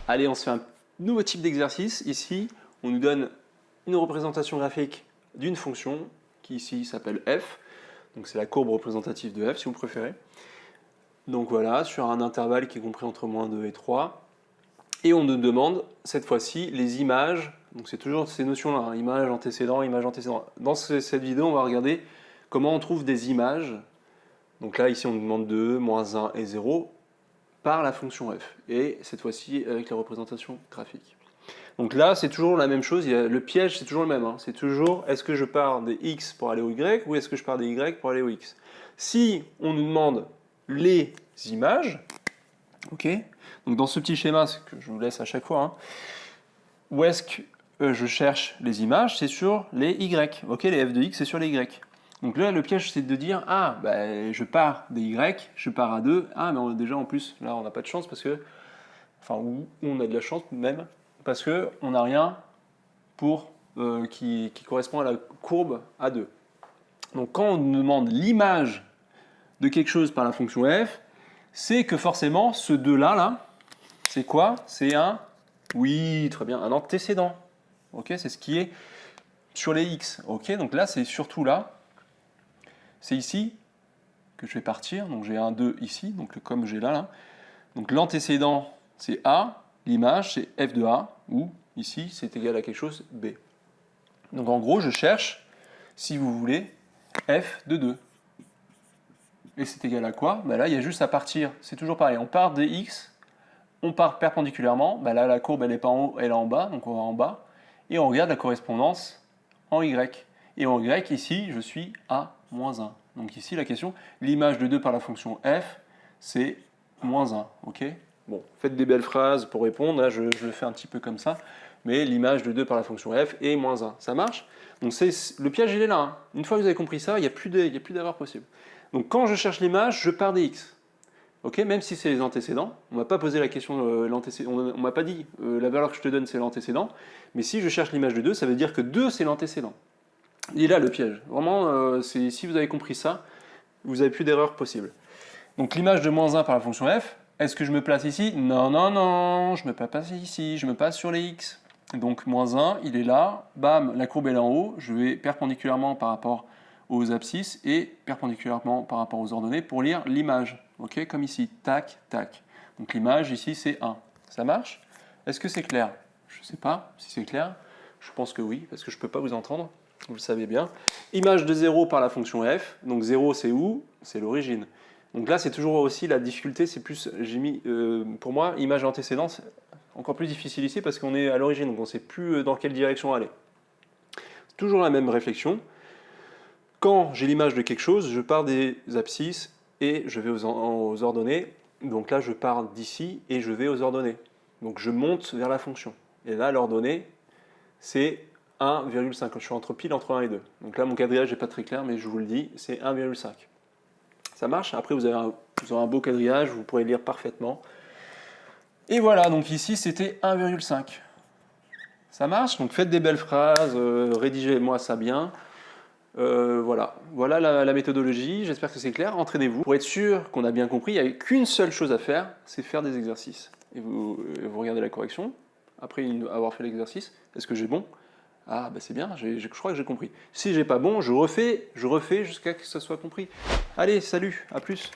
Allez, on se fait un nouveau type d'exercice. Ici, on nous donne une représentation graphique d'une fonction qui ici s'appelle f. Donc c'est la courbe représentative de f si vous préférez. Donc voilà, sur un intervalle qui est compris entre -2 et 3. Et on nous demande cette fois-ci les images. Donc c'est toujours ces notions-là, hein, image antécédent, image antécédent. Dans cette vidéo, on va regarder comment on trouve des images. Donc là, ici, on nous demande 2, -1 et 0 par la fonction f. Et cette fois-ci, avec la représentation graphique. Donc là, c'est toujours la même chose. Le piège, c'est toujours le même. Hein. C'est toujours, est-ce que je pars des x pour aller au y ou est-ce que je pars des y pour aller au x? Si on nous demande les images, ok. Donc dans ce petit schéma, c'est que je vous laisse à chaque fois, hein, où est-ce que je cherche les images? C'est sur les y. Ok, les f de x, c'est sur les y. Donc là, le piège, c'est de dire, ah, bah, je pars des y, je pars à 2. Ah, mais déjà, en plus, là, on n'a pas de chance parce que, enfin, ou on a de la chance même, parce qu'on n'a rien pour, qui correspond à la courbe A2. Donc quand on nous demande l'image de quelque chose par la fonction f, c'est que forcément, ce 2-là, là, c'est quoi? C'est un, oui, très bien, un antécédent. Ok, c'est ce qui est sur les x. Ok, donc là, c'est surtout là. C'est ici que je vais partir. Donc j'ai un 2 ici, donc comme j'ai là. Donc l'antécédent, c'est A. L'image, c'est f de A, ou ici, c'est égal à quelque chose B. Donc en gros, je cherche, si vous voulez, f de 2. Et c'est égal à quoi? Bah là, il y a juste à partir, c'est toujours pareil, on part des x, on part perpendiculairement, bah là, la courbe, elle n'est pas en haut, elle est en bas, donc on va en bas, et on regarde la correspondance en y. Et en y, ici, je suis à -1. Donc ici, la question, l'image de 2 par la fonction f, c'est -1, ok? Bon, faites des belles phrases pour répondre, là, je le fais un petit peu comme ça, mais l'image de 2 par la fonction f est -1, ça marche? Donc le piège, il est là, hein. Une fois que vous avez compris ça, il n'y a plus d'erreur possible. Donc quand je cherche l'image, je pars des x. Ok, même si c'est les antécédents, on ne m'a pas posé la question, l'antécédent, on ne m'a pas dit la valeur que je te donne c'est l'antécédent, mais si je cherche l'image de 2, ça veut dire que 2 c'est l'antécédent. Il est là le piège. Vraiment, si vous avez compris ça, vous n'avez plus d'erreur possible. Donc l'image de -1 par la fonction f, est-ce que je me place ici? Non, non, non, je ne me place pas ici, je me passe sur les x. Donc -1, il est là, bam, la courbe est là en haut, je vais perpendiculairement par rapport aux abscisses et perpendiculairement par rapport aux ordonnées pour lire l'image. Ok, comme ici, tac, tac. Donc l'image ici c'est 1. Ça marche? Est-ce que c'est clair? Je ne sais pas si c'est clair. Je pense que oui, parce que je ne peux pas vous entendre. Vous le savez bien. Image de 0 par la fonction f. Donc 0 c'est où? C'est l'origine. Donc là c'est toujours aussi la difficulté, c'est plus, j'ai mis, pour moi, image antécédent, c'est encore plus difficile ici parce qu'on est à l'origine, donc on ne sait plus dans quelle direction aller. Toujours la même réflexion. Quand j'ai l'image de quelque chose, je pars des abscisses et je vais aux ordonnées. Donc là, je pars d'ici et je vais aux ordonnées. Donc je monte vers la fonction. Et là, l'ordonnée, c'est 1,5. Je suis entre 1 et 2. Donc là, mon quadrillage n'est pas très clair, mais je vous le dis, c'est 1,5. Ça marche? Après, vous aurez un beau quadrillage, vous pourrez lire parfaitement. Et voilà, donc ici, c'était 1,5. Ça marche? Donc faites des belles phrases, rédigez-moi ça bien. Voilà la méthodologie, j'espère que c'est clair. Entraînez-vous. Pour être sûr qu'on a bien compris, il n'y a qu'une seule chose à faire, c'est faire des exercices. Et vous regardez la correction, après avoir fait l'exercice, est-ce que j'ai bon? Ah, bah c'est bien, je crois que j'ai compris. Si j'ai pas bon, je refais jusqu'à ce que ça soit compris. Allez, salut, à plus.